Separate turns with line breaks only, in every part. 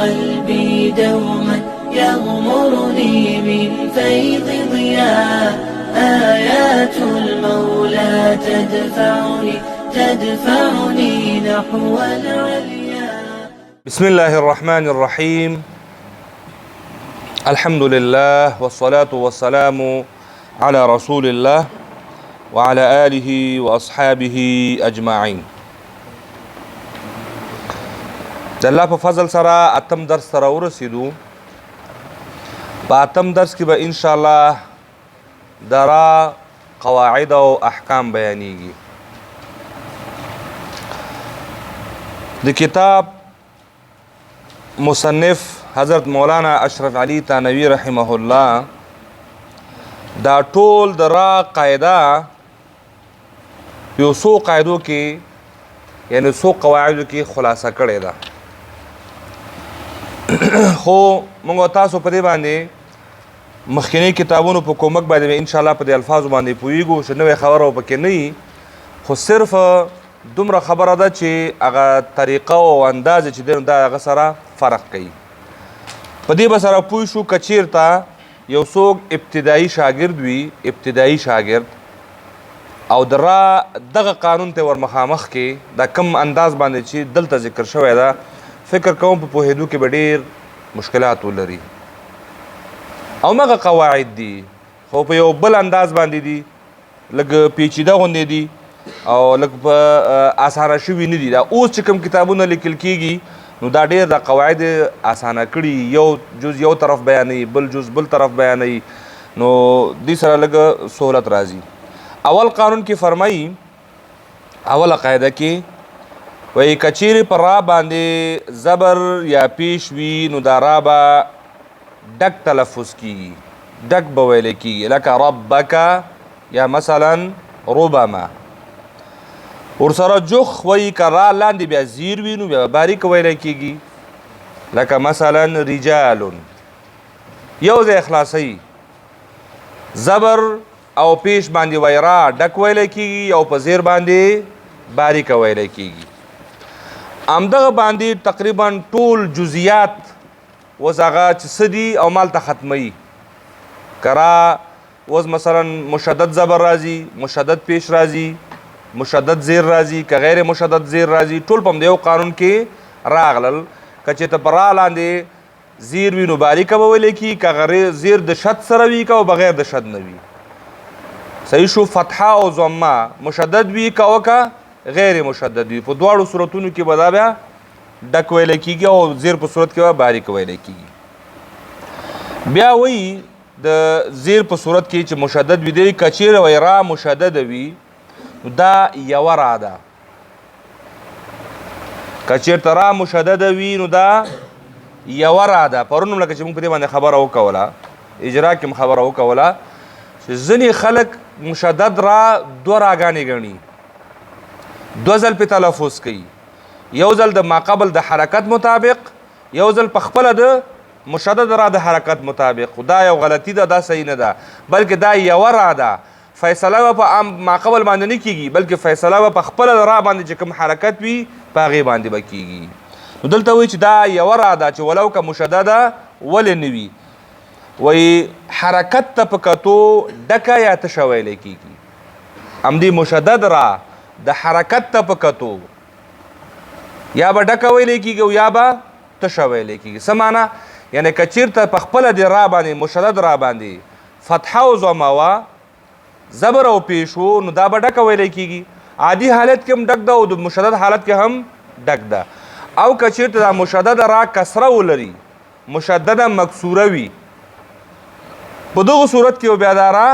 قلبي دوما يغمرني من فيض ضياء آيات المولى تدفعني نحو العليا.
بسم الله الرحمن الرحيم. الحمد لله والصلاة والسلام على رسول الله وعلى آله وأصحابه أجمعين. د الله په فضل سره اتم درس سره ورسېدو. په اتم درس کې به انشاءالله درا قواعد او احکام بیانېږي. د کتاب مصنف حضرت مولانا اشرف علي تانوي رحمه الله دا ټول د را قاعده یو څو قاعدو کې یعنی څو قواعدو کې خلاصه کړې ده. خو موږ تاسو په دې باندې مخکینی کتابونو په کومک باندې ان شاء الله په دې الفاظو باندې پوهیږو چې نوې خبره پکې نه وي، خو صرف دومره خبره ده چې هغه طریقه او انداز چې دی دا هغه سره فرق کوي. په دې به سره پوه شو که چېرته یو څوک ابتدایي شاګرد وي، ابتدایي شاګرد او دغه قانون ته ور مخامخ کې دا کم انداز باندې چې دلته ذکر شوی ده فکر کوم په پوهېدو کې به ډېر مشکلات ولري. او مغه قواعد دي خو په یو بل انداز باندې دي، لږ پیچیده غوندې دي او لږ په اسانه شوي نه دي. دا اوس چې کوم کتابونه لیکل کېږي نو دا ډېر د قواعد اسانه کړي، یو جز یو طرف بیانوي، بل جز بل طرف بیانوي، نو دې سره لږ سهولت راځي. اول قانون کې فرمایي، اوله قاعده کې وایي که چیرې په را باندې زبر یا پیش وي نو دا را به ډک تلفظ کیږي، ډک به ویلی کیږي، لکه ربک یا مثلا ربما. ورسره جخ وایي که را لاندې بیا زیر وي نو بیا باریک ویلی کیږي، لکه مثلا رجال. یو ځای خلاصوي، زبر او پیش باندې وایي را ډک ویلی کیږي او په زیر باندې باریک ویلی کیږي. همدغه باندې تقریبا ټول جزئیات اوس هغه چې څه دي او مالته ختموي. که را اوس مثلا مشدد زبر راځي، مشدد پیش راځي، مشدد زیر راځي، که غیر مشدد زیر راځي، ټول په همدې یو قانون کې راغلل. که چېرته په را لاندې زیر وي نو باریکه به ویلی کي، که زیر د شد سره وي که او بغیر د شد نه وي. صحیح شو. فتحه او ضمه مشدد وي که وکه غیر مشدد وي، په دواړو صورتونو کې به دا بیا ډک ویلی کېږي او زیر په صورت کې به باریک ویلی کېږي. بیا وایي د زیر په صورت کې چې مشدد وي دی، که چیرې وایي را مشدده وي نو دا یوه را ده. که چېرته را مشدده وي نو دا یوه را ده. پرون هم لکه چې موږ په دې باندې خبره وکوله، اجرا کې هم خبره وکوله چې ځینې خلک مشدد را دوه راګانې ګڼي، دو ځل پې تلفظ کوي، یو ځل د ماقبل د حرکت مطابق، یو ځل په خپله د مشدد را د حرکت مطابق. دا یو غلطي ده، دا صحیح نه ده، بلکې دا یوه را ده. فیصله به په ماقبل باندې نه کېږي، بلکې فیصله به په خپله د را باندې چې کوم حرکت وي په هغې باندې به کېږي. نو دلته وایي چې دا یوه را ده چې ولو که مشدده ولې نه وي، وایي حرکت ته په کتو ډکه یا تشه ویلی کېږي. همدې مشدد را د حرکت ته په کتو یا به ډکه ویلی کېږي او یا به تشه ویلی کېږي. څه معنا؟ یعنې که چېرته په خپله د را باندې مشدد را باندې فتحه او ضمه وه، زبر او پیش و، نو دا به ډکه ویلی کېږي. عادي حالت کې هم ډک ده او د مشدد حالت کې هم ډک ده. او که چېرته دا مشدد را کسره ولري، مشدده مکسوره وي، په دغه صورت کې بیا دا را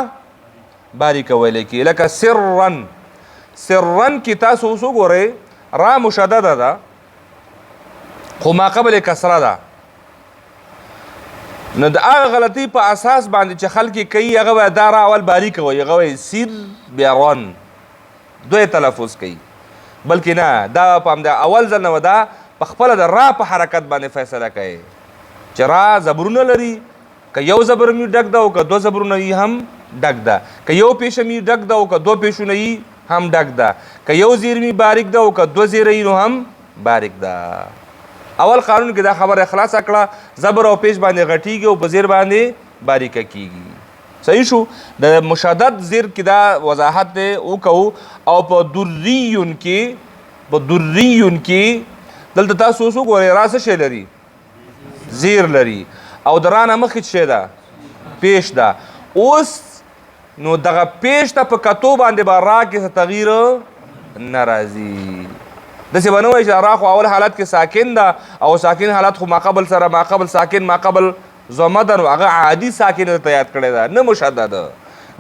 باریکه ویلی کېږي. لکه سرن، سرن کې تاسو اوس وګورئ را مشدده ده خو ماقبل کسره ده. نو د هغه غلطۍ په اساس باندې چې خلک کوي هغه به دا را اول باریکه وایي، هغه وایي سیر بیا رن، دوی تلفظ کوي. بلکې نه، دا په همدا اول ځل نه دا په خپله د را په حرکت باندې فیصله کوي چې را زبرونه لري، که یو زبر مې ډک ده او که دو زبرونه یې هم ډک ده، که یو پیشه مې ډک ده او که دو پیشونه یې هم ډک ده، که یو زیر مې باریک ده او که دو زیره یې نو هم باریک ده. اول قانون کې دا خبره خلاص کړه زبر او پیش باندې غټیږي او په زیر باندې باریکه کیږي صحیح شو د مشدد زیر کې دا وضاحت دی وکړو او په دریون کې دلته تاسو اوس وګورئ را څه شی لري زیر لري او د رانه مخکې شی ده پیش ده اوس نو دغه پیش ته په کتو باندې به را کې څه تغییر نه راځي داسې به نه وایي چې را خو اول حالت کې ساکن ده او ساکن حالت خو ماقبل سره ماقبل ساکن ماقبل ضمه ده نو هغه عادي ساکن درته یاد کړی ده نه مشدد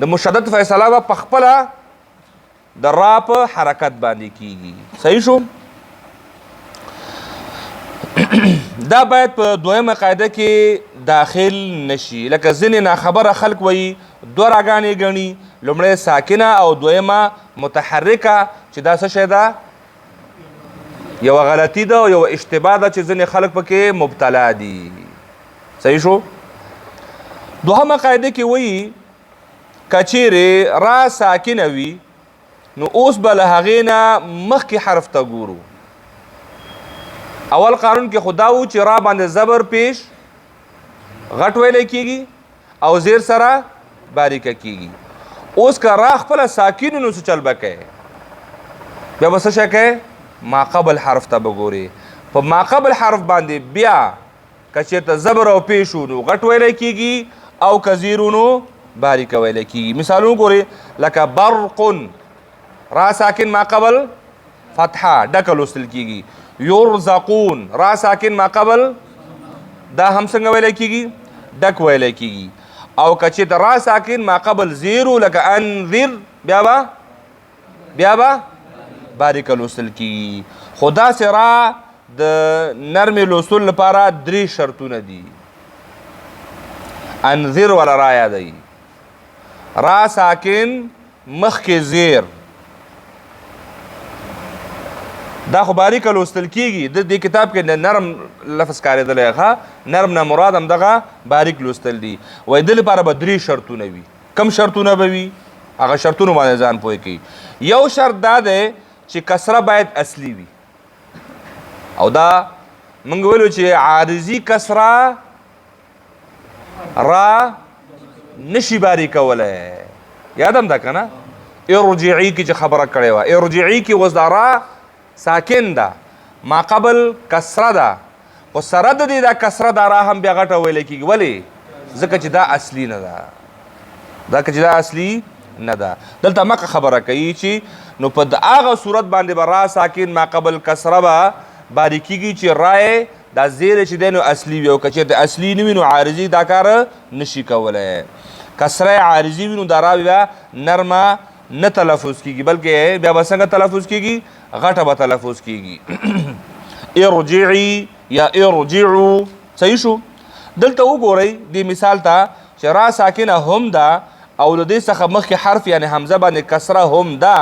د مشدد فیصله به په خپله د را په حرکت باندې کیږي صحیح شو دا باید په دویمه قاعده کې داخل نشي لکه ځینې ناخبره خلک وایي دوه راګانې ګڼي لومړی ساکنه او دویمه متحرکه چې دا څه شی ده یوه غلطي ده او یوه اشتباه ده چې ځینې خلک پکې مبتلا دي صحیح شو دوهمه قاعده کې وایي که چیرې را ساکنه وي نو اوس به له هغې نه مخکې حرف ته ګورو اول قانون کې خدا و چې را باندې زبر پیش غټ ویلی کېږي او زیر سره باریکه کېږي اوس که را خپله ساکینو نو څه چل به کوې بیا به څه شی کوې ماقبل حرف ته به ګورې په ماقبل حرف باندې بیا که چېرته زبر او پیش نو غټ ویلی کېږي او که زیرو نو باریکه ویلی کېږي مثالونه ګورې لکه برقن را ساکن ماقبل فتحه ډکه لوستل کېږي یرزقون را ساکن ماقبل دا هم څنګه ویلی کېږي ډک ویلی کېږي او که چې د را ساکن ماقبل زیرو لکه انذر بیا به باریکه لوستل کېږي خو داسې را د نرمې لوستلو لپاره 3 شرطونه دي انذر ولا را یادوي را ساکن مخکې زیر دا خو باریکه لوستل کېږي د دې کتاب کې نرم لفظ کارېدلی ښه نرم نه مراد همدغه باریک لوستل دي وایي د لپاره به 3 شرطونه وي کم شرطونه به وي هغه شرطونو باندې ځان پوه کوي یو شرط دا دی چې کسره باید اصلي وي او دا موږ ویلو چې عارضي کسره را نشي باریکولی یاد هم ده که نه ارجعي کې چې خبره کړې وه ارجعي کې اوس دا را ساکن ده ماقبل کسره ده خو سره د دې دا کسره دا را هم بیا غټه ویلی کېږي ولې ځکه چې دا اصلي نه ده دلته مکه خبره کوي چې نو په هغه صورت باندې به را ساکن ماقبل کسره به باریکېږي چې رای دا زیری چې دی نو اصلي وي او که چېرته اصلي نه وي نو عارضي دا کار نشي کولی کسره عارضي وي نو دا را بیا نرمه نه تلفظ کېږي بلکې بیا به څنګه تلفظ کېږي غټه به تلفظ کېږي ارجعي یا ارجعو صحیح شو دلته وګورئ دې مثال ته چې را ساکنه هم ده او د دې څخه مخکې حرف یعنی حمزه باندې کسره هم ده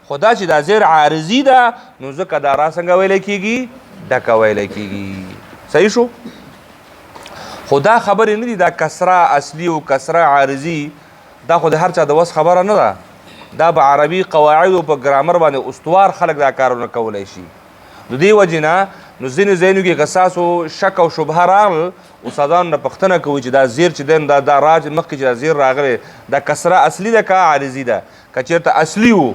خو دا چې دا زیر عارضي ده نو ځکه دا را څنګه ویلی کېږي ډکه ویلی کېږي صحیح شو خو دا خبرې نه دي دا کسره اصلي او کسره عارضي دا خو د هر چا د وس خبره نه ده دا په عربي قواعدو په ګرامر باندې استوار خلک دا کارونه کولی شي د دې وجې نه نو ځینې ځایونو کې که ستاسو شک او شبهه راغلل استادانو نه پوښتنه کوي چې دا زیر چې دی نو دا را مخکې چې دا زیر راغلی دا کسره اصلي ده که عارضي ده که چېرته اصلي و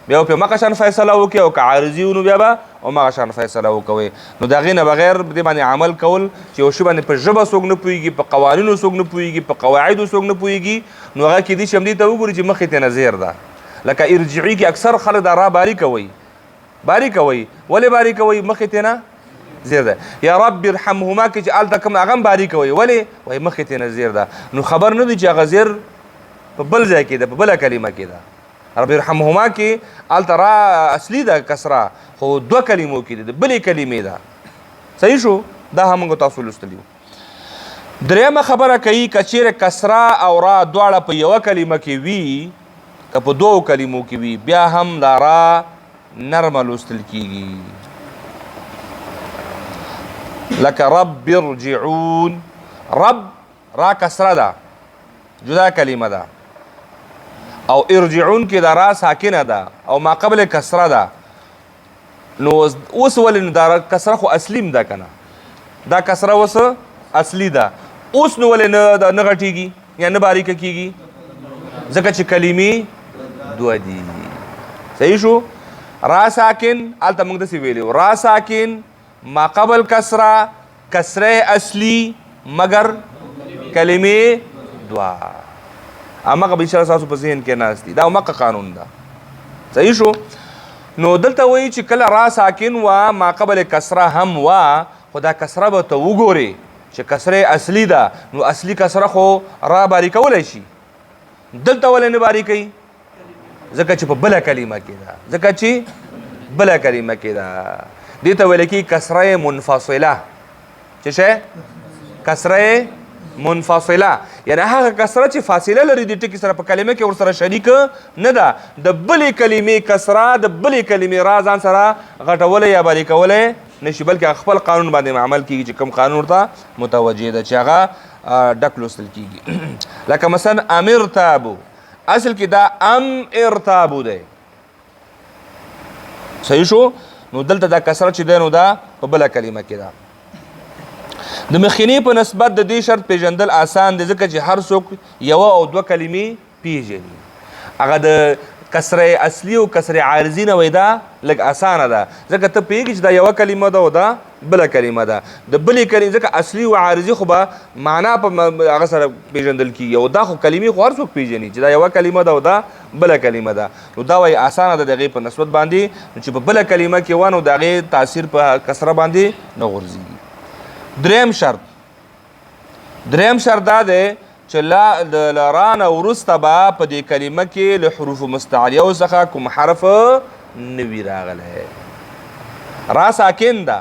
بیا به مغه شان فیصله وکړي او که عارضي و نو بیا به همغه شان فیصله وکوئ نو د هغې نه بغیر دې باندې عمل کول چې یو شي باندې په ژبه څوک نه پوهېږي په قوانینو څوک نه پوهېږي په قواعدو څوک نه پوهېږي نو هغه کیدای شي همدې ته وګوري چې مخکې ترې نه زیر ده لکه ارجعي کې اکثر خلک دا را باریکه وایي ولې باریکه وایي مخکې ترې نه زیر ده یا رب ارحمهما کې چې هلته کوم هغه هم باریکه وایي ولې وایي مخکې ترې نه زیر ده نو خبر نه دی چې هغه زیر په بل ځای کې ده په بله کلمه کې ده رب ارحمهما کې هلته را اصلي ده کسره خو 2 کلمو کې ده د بلې کلمې ده صحیح شو دا هم موږ تاسو لوستلي وو درېیمه خبره کوي که چیرې کسره او را دواړه په یوه کلمه کې وي که په 2 کلمو کې وي بیا هم دا را نرمه لوستل کېږي لکه رب ارجعون رب را کسره ده جدا کلمه ده او ارجعون کې دا را ساکنه ده او ما قبل کسره ده نو اوس ولې نو دا کسره خو اصلیم ده که نه دا کسره وس اصلي ده. اوس نو ولې نه غټیږي یا نه باریکه کیږي؟ ځکه چې کلمې دوه دي. صحیح شو؟ را ساکن هلته موږ داسې ویلي را ساکن ما قبل کسره کسره اصلي مگر کلمې دوه. همغه به انشاءالله ستاسو په ذهن کې ناست دي. دا همغه قانون ده. صحیح شو؟ نو دلته وایي چې کله را ساکن و ما قبل کسره هم و، خو دا کسره به ته وګورې چې کسره اصلي ده، نو اصلي کسره خو را باریکولی شي. دلته ولې نه باریکوي؟ ځکه چې په بله کلمه کې ده. ځکه چې بله کلمه کې ده. دې ته ویل کېږي کسره منفصله. څه شی؟ کسره منفصله، یعنی هغه کسره چې فاصله لري د ټکي سره په کلمه کې ورسره شریک نه ده. د بلې کلمې کسره د بلې کلمې را ځان سره غټولی یا باریکولی نشي، بلکې خپل قانون باندې عمل کېږي چې کوم قانون ورته متوجه ده چې هغه ډک لوستل کېږي. لکه مثلا امرتابو، اصل کې دا ام ارتابو دی. صحیح شو؟ نو دلته دا کسره چې دی نو دا په بله کلمه کې ده. د مخکینی په نسبت د دې شرط پیژندل آسان دی، ځکه چې هر څوک یوه او دوه کلمې پیژني. هغه د کسره اصلي او کسره عارضي نه وایي دا لږ اسانه ده، ځکه ته پوهېږي چې دا یوه کلمه ده او دا بله کلمه ده. د بلې کلمې ځکه اصلي او عارضي خو به معنا په هغه سره پیژندل کېږي، او دا خو کلمې خو هر څوک پیژني چې دا یوه کلمه ده او دا بله کلمه ده. نو دا وایي اسانه ده د هغې په نسبت باندې، چې په بله کلمه کې وه نو د هغې تاثیر په کسره باندې نه غورځېږي. دریم شرط دا دی چې د رانه وروسته به په دې کلمه کې له حروف مستعلیو څخه کوم حرف نه وي راغلی. را ساکن ده،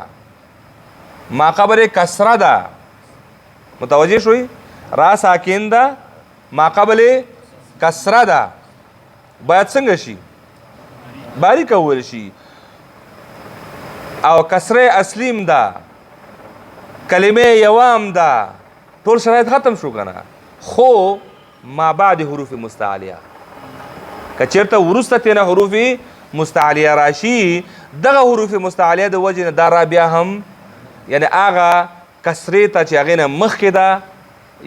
ما قبل کسره ده. متوجه شوي؟ را ساکن ده، ما قبل کسره ده، باید څنګه شي؟ باریکه وویل شي. او کسره اصلیم ده، کلمه یوام ده، ټول شرایط ختم شو کنه. خو ما بعد حروف مستعلیه، که چېرته وروسته تېنه حروف مستعلیه راشي، دغه حروف مستعلیه د وجې نه دا را بیا هم یعنی هغه کسرې ته چې هغې نه مخکې ده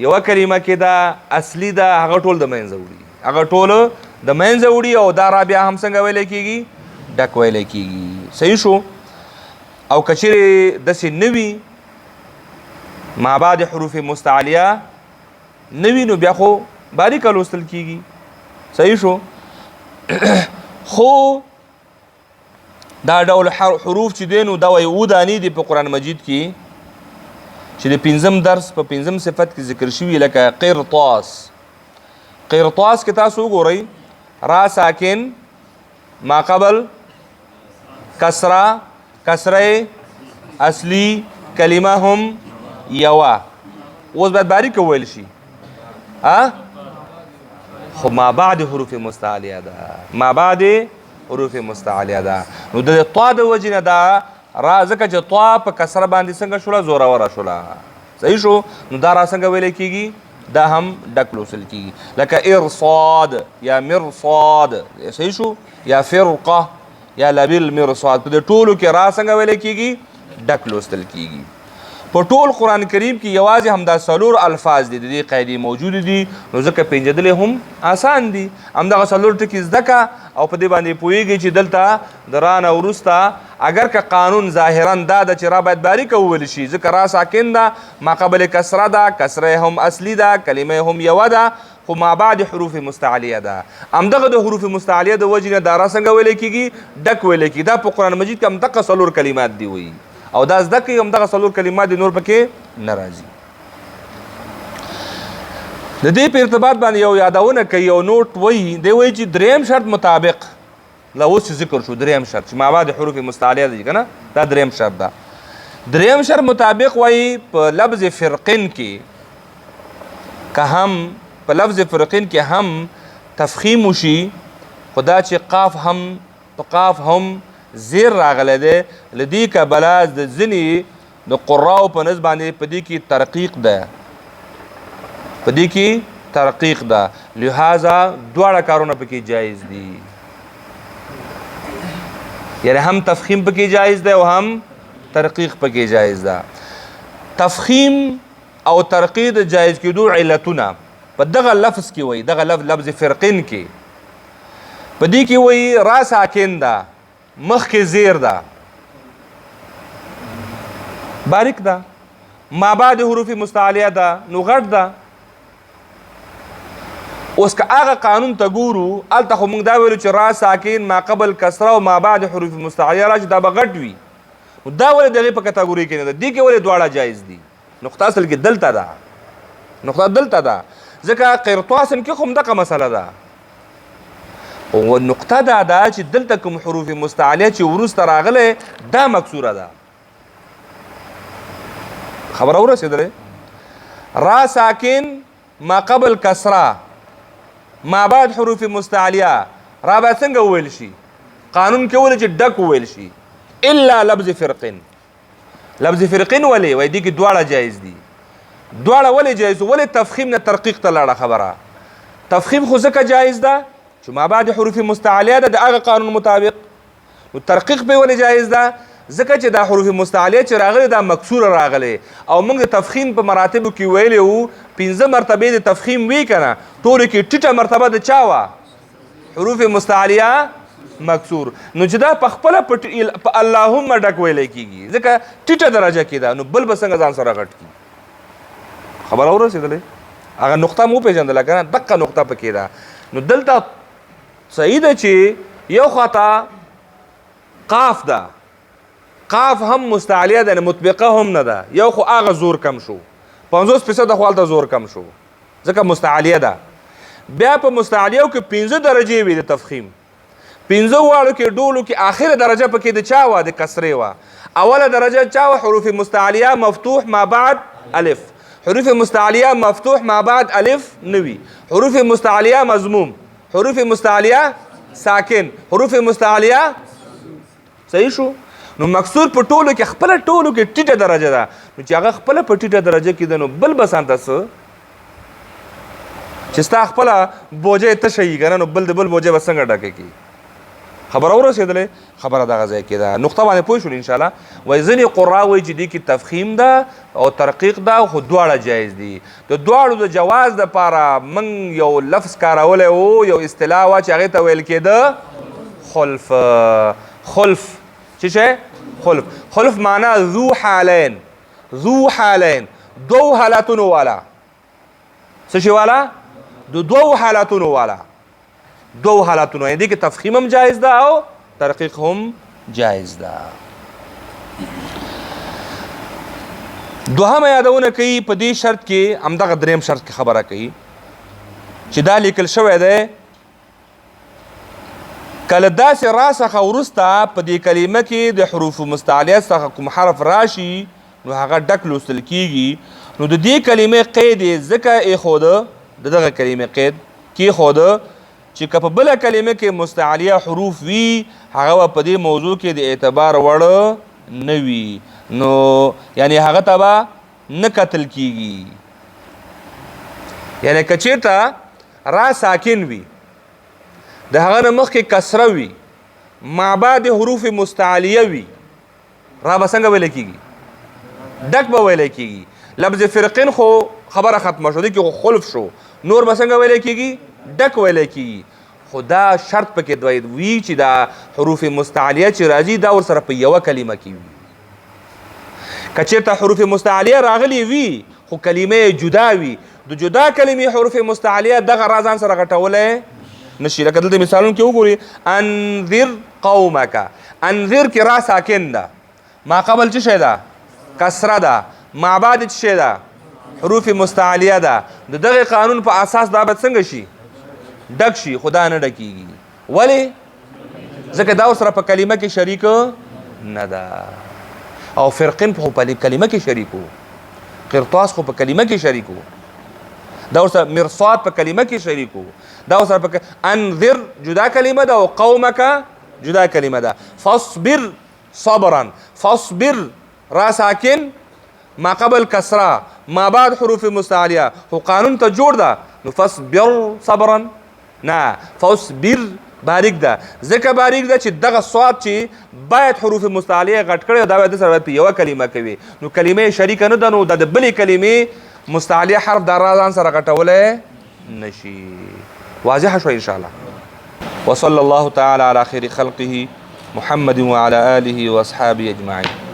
یوه کلمه کې ده اصلي ده، هغه ټول د منځه وړي، هغه ټول د منځه وړي، او دا را بیا هم څنګه ویلی کېږي؟ ډک ویلی کېږي. صحیح شو؟ او که چېرې داسې نه وي ما بعد حروف مستعلیه نه وي، نو بیا خو باریکه لوستل کېږي. صحیح شو؟ خو دا ډول حروف چې دی نو دا وایي اووه دانې دي په قرآن مجید کې چې د پنځم درس په پنځم صفت کې ذکر شوي، لکه قرطاس. قرطاس کې تاسو وګورئ، را ساکن ما قبل کسره، کسره اصلي، کلمه هم یوه. اوس باید باریکه وویل شي. خو ما بعد حروف مستعلیه ده، ما بعد حروف مستعلیه ده. نو د طا د وجې نه دا را، ځکه چې طا په کسره باندې څنګه شوله؟ زوروره شوله. صحیح شو؟ نو دا را څنګه ویلی کېږي؟ دا هم ډک لوستل کېږي. لکه ارصاد یا مرصاد. صحیح شو؟ یا فرقه یا لبل مرصاد. په دې ټولو کې را څنګه ویلی کېږي؟ ډک لوستل کېږي. په ټول قرآن کریم کې یوازې همدا څلور الفاظ دي، د دې قاعدې موجود دي، نو ځکه پېژندل هم آسان دي. همدغه څلور ټکي زده کړه او په دې باندې پوهېږئ چې دلته د را نه وروسته اگر که قانون ظاهرا دا ده چې را باید باریکه وویل شي، ځکه را ساکن ده، ما قبل کسره ده، کسره هم اصلي ده، کلمه هم یوه ده، خو ما بعد حروف مستعلیه ده. همدغه د حروف مستعلیه د وجې نه دا را څنګه ویلی کېږي؟ ډک ویلی کېږي. دا په قرآن مجید کې همدغه څلور کلمات دي وایي، او دا زده کوي همدغه څلور کلمات دي، نور پکې نه راځي. د دې په ارتباط باندې یو یادونه کوي، یو نوټ وایي، دی وایي چې دریم شرط مطابق، لا اوس ذکر شو دریم شرط چې ما بعد حروف مستعلیه دي که نه، دا دریم شرط ده. دریم شرط مطابق وایي په لفظ فرقین کې که هم په لفظ فرقین کې هم تفخیم وشي، خو دا چې قاف هم په قاف هم زیر راغلی دی، له دې کبله د ځینې د قراو په نظر باندې په دې کې ترقیق ده، په دې کې ترقیق ده، لہذا دواړه کارونه پکې جایز دي. یعنی هم تفخیم پکې جایز ده او هم ترقیق پکې جایز ده. تفخیم او ترقیق د جایز کېدو علتونه په دغه لفظ کې وایي، دغه لفظ فرقین کې په دې کې وایي را ساکن ده، مخکې زیر ده، باریک ده، ما بعد حروف مستعلیه ده نو غټ ده. اوس که هغه قانون ته ګورو هلته خو موږ دا ویلو چې را ساکن ما قبل کسره او ما بعد حروف مستعلیه راشي دا به غټ وي. نو دا ولې د هغې په کټګورۍ کې نه ده؟ دې کې ولې دواړه جایز دي؟ نقطه اصل کې دلته ده، نقطه دلته ده، ځکه قرطاسن کې خو همدغه مسله ده. او نقطه دا ده چې دلته کوم حروف مستعلیه چې وروسته راغلی دا مکسوره ده. خبره ورسېدلې؟ را ساکن ما قبل کسره ما بعد حروف مستعلیه را باید څنګه وویل شي؟ قانون کې ولې چې ډک وویل شي الا لفظ فرقین. لفظ فرقین ولې وایي دې کې دواړه جایز دي. دواړه ولې جایز؟ ولې تفخیم نه ترقیق ته لاړه خبره؟ تفخیم خو ځکه جایز ده چې ما بعد حروف مستعلیه ده د هغه قانون مطابق. نو ترقیق به ولې جایز ده؟ ځکه چې دا حروف مستعلیه چې راغلي دا مکسوره راغلي او موږ د تفخیم په مراتبو کې ویلي وو 5 مرتبې د تفخیم وی که نه، ټولو کې ټیټه مرتبه د چا وه؟ حروف مستعلیه مکسور. نو چې دا په خپله په اللهم ډک ویلی کېږي ځکه ټیټه درجه کې ده، نو بل به څنګه ځان سره غټ کړي؟ خبره ورسېدلې؟ هغه نقطه مو پېژندله که نه، دقه نقطه پکې ده. نو دلته صحیح ده چې یو خواته قاف ده، قاف هم مستعلیه ده، مطبقه هم نه ده، یو خو هغه زور کم شو، 50% خو هلته زور کم شو ځکه مستعلیه ده. بیا په مستعلیو کې 5 درجې وي د تفخیم، 5 واړو کې ډولو کې آخره درجه پکې د چا وه؟ د کسرې وه. اوله درجه چا وه؟ حروف مستعلیه مفتوح ما بعد الف. حروف مستعلیه مفتوح ما بعد الف نوي، حروف مستعلیه مضموم، حروف مستعلیه ساکن، حروف مستعلیه صحیح شو. نو مکسور په ټولو کې خپله ټولو کې ټیټه درجه ده. نو چې هغه خپله په ټیټه درجه کې ده نو بل به ځانته څه چې ستا خپله بوجه تشه یي که نه، نو بل د بل بوجه به څنګه ډکه کړي؟ خبره ورسېدلې؟ خبره دغه ځای کې ده. نقطه باندې پوه شول انشاءالله. وایي ځینې قرا وایي چې دې کې تفخیم ده او ترقیق ده، خو دواړه جایز دي. د دواړو د جواز دپاره موږ یو لفظ کارولی و، یو اصطلاح وه چې هغې ته ویل کېده خلف. خلف څه شی؟ خلف. خلف معنا ذو حالین، ذو حالین، دو حالتونو والا. څه شي والا؟ د دوو حالتونو والا، دو حالتونو. یعنې دې کې تفخیم هم جایز ده او ترقیق هم جایز ده. دوهمه یادونه کوي په دې شرط کې، همدغه دریم شرط کې خبره کوي چې دا لیکل شوی دی کله داسې را څخه وروسته په دې کلمه کې د حروف مستعلیه څخه کوم حرف راشي نو هغه ډک لوستل کېږي. نو د دې کلمې قید یې ځکه ایښوده، د دغه کلمې قید کېښوده چې که په بله کلمه کې مستعلیه حروف وي هغه به په دې موضوع کې د اعتبار وړ نه وي، نو یعنې هغه ته به نه کتل کېږي. یعنې که چېرته را ساکن وي د هغه نه مخکې کسره وي ما بعد حروف مستعلیه وي را به څنګه ویلی کېږي؟ ډک به ویلی کېږي. لفظ فرقین خو خبره ختمه شو، دې کې خو خلف شو، نور به څنګه ویلی کېږي؟ ډک ویلی کېږي. خو دا شرط پکې دوی وي چې دا حروف مستعلیه چې راځي دا ورسره په یوه کلمه کې وي. که چېرته حروف مستعلیه راغلي وي خو کلمې جدا وي، د جدا کلمې حروف مستعلیه دغه را ځان سره غټولی نشي. لکه دلته مثالونو کې وګورئ انذر قومک، انذر کې را ساکن ده، ما قبل څه شی ده؟ کسره ده، ما بعد څه شی ده؟ حروف مستعلیه ده. د دغه قانون په اساس دا به څنګه شي؟ ډک شي، خو دا نه ډکېږي. ولې؟ ځکه دا ورسره په کلمه کې شریک نه ده. او فرقین خو په کلمه کې شریک و، قرطاس خو په کلمه کې شریک و، دا ورسره مرصاد په کلمه کې شریک و، دا ورسره په انذر جدا کلمه ده او قومک جدا کلمه ده. فاصبر صبرا، فاصبر را ساکن ما قبل کسره ما بعد حروف مستعلیه، خو قانون ته جوړ ده. نو فاصبر صبرا نه، فاصبر باریک ده ځکه باریک ده چې دغه صاد چې باید حروف مستعلیه غټ کړی دا باید د سره په یوه کلمه کوي نو کلمې شریکه نه ده نو د بلې کلمې مستعلیه حرف د را ځان سره غټولی نشي. واضحه شوه انشاءالله. وصلى الله تعالى على خير خلقه محمد وعلى آله وأصحابه أجمعين.